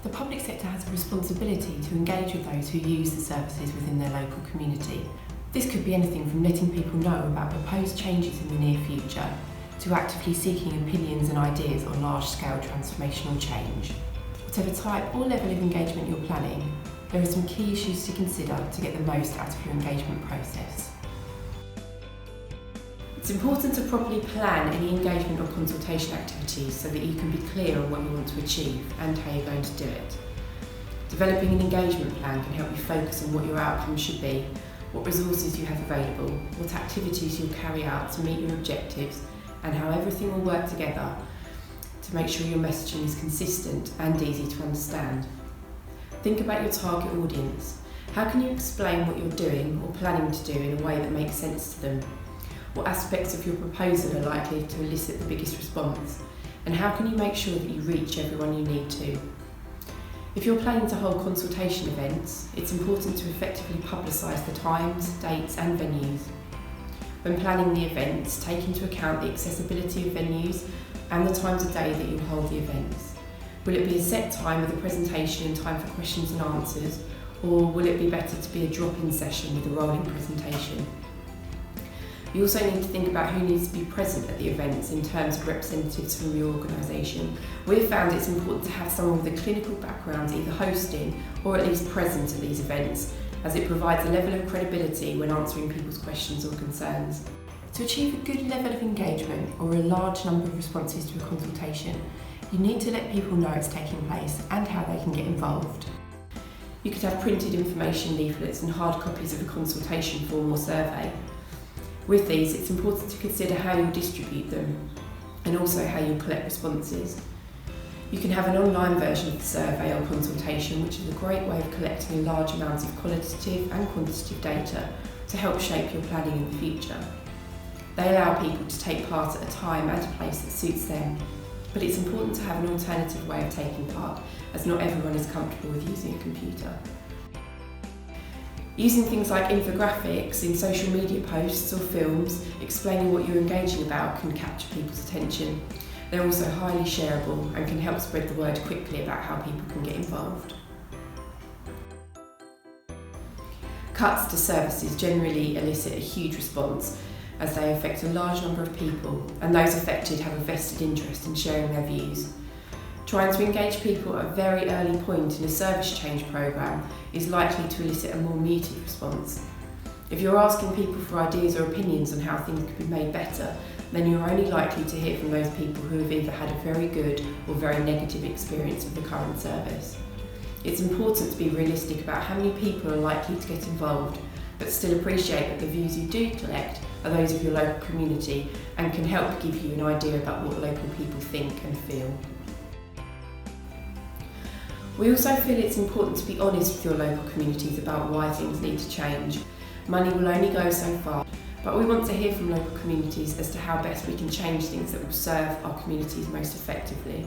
The public sector has a responsibility to engage with those who use the services within their local community. This could be anything from letting people know about proposed changes in the near future to actively seeking opinions and ideas on large-scale transformational change. Whatever type or level of engagement you're planning, there are some key issues to consider to get the most out of your engagement process. It's important to properly plan any engagement or consultation activities so that you can be clear on what you want to achieve and how you're going to do it. Developing an engagement plan can help you focus on what your outcomes should be, what resources you have available, what activities you'll carry out to meet your objectives, and how everything will work together to make sure your messaging is consistent and easy to understand. Think about your target audience. How can you explain what you're doing or planning to do in a way that makes sense to them? What aspects of your proposal are likely to elicit the biggest response? And how can you make sure that you reach everyone you need to? If you're planning to hold consultation events, it's important to effectively publicise the times, dates and venues. When planning the events, take into account the accessibility of venues and the times of day that you'll hold the events. Will it be a set time with a presentation and time for questions and answers, or will it be better to be a drop-in session with a rolling presentation? You also need to think about who needs to be present at the events in terms of representatives from your organisation. We've found it's important to have someone with a clinical background either hosting or at least present at these events, as it provides a level of credibility when answering people's questions or concerns. To achieve a good level of engagement or a large number of responses to a consultation, you need to let people know it's taking place and how they can get involved. You could have printed information leaflets and hard copies of a consultation form or survey. With these, it's important to consider how you'll distribute them and also how you'll collect responses. You can have an online version of the survey or consultation, which is a great way of collecting large amounts of qualitative and quantitative data to help shape your planning in the future. They allow people to take part at a time and a place that suits them, but it's important to have an alternative way of taking part, as not everyone is comfortable with using a computer. Using things like infographics in social media posts or films explaining what you're engaging about can capture people's attention. They're also highly shareable and can help spread the word quickly about how people can get involved. Cuts to services generally elicit a huge response as they affect a large number of people, and those affected have a vested interest in sharing their views. Trying to engage people at a very early point in a service change programme is likely to elicit a more muted response. If you're asking people for ideas or opinions on how things could be made better, then you're only likely to hear from those people who have either had a very good or very negative experience of the current service. It's important to be realistic about how many people are likely to get involved, but still appreciate that the views you do collect are those of your local community and can help give you an idea about what local people think and feel. We also feel it's important to be honest with your local communities about why things need to change. Money will only go so far, but we want to hear from local communities as to how best we can change things that will serve our communities most effectively.